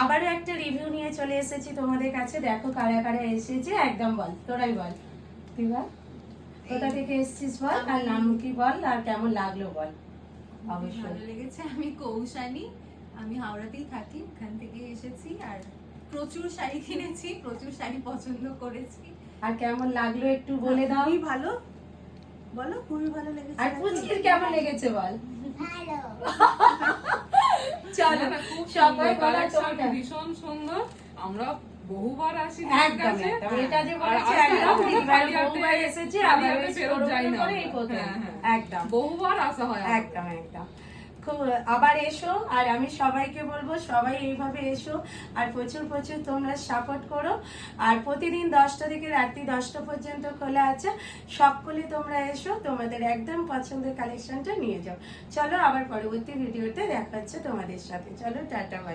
আবারও একটা রিভিউ নিয়ে চলে এসেছি তোমাদের কাছে। দেখো কারা কারা এসেছে, একদম বল, তোরাই বল, তুই বল কোথা থেকে এসেছিস বল, আর নাম কি বল, আর কেমন লাগলো বল। অবশ্যই ভালো লেগেছে। আমি কৌশানী, আমি হাওড়াতেই থাকি, ওখান থেকে এসেছি আর প্রচুর শাড়ি কিনেছি, প্রচুর শাড়ি পছন্দ করেছি। আর কেমন লাগলো একটু বলে দাও। খুবই ভালো, বলো খুবই ভালো লেগেছে। আর পুচকির কেমন লেগেছে বল। ভালো। চলো সবাই বলা তোমরা। ভীষণ সুন্দর, আমরা বহুবার আসি একদম একদম, এটা যে বলেছে একদম দিদিভাই বহুবার এসেছে, আবার ফেরত যাই না, এই প্রথম। একদম বহুবার আসা হয়। একদম একদম, খুব আবার এসো। আর আমি সবাইকে বলবো সবাই এইভাবে এসো, আর প্রচুর প্রচুর তোমরা সাপোর্ট করো। আর প্রতিদিন 10টা থেকে রাত্রি 10টা পর্যন্ত খোলা আছে, সকলে তোমরা এসো, তোমাদের একদম পছন্দের কালেকশনটা নিয়ে যাও। চলো আবার পরবর্তী ভিডিওতে দেখা হচ্ছে তোমাদের সাথে। চলো টাটা বাই।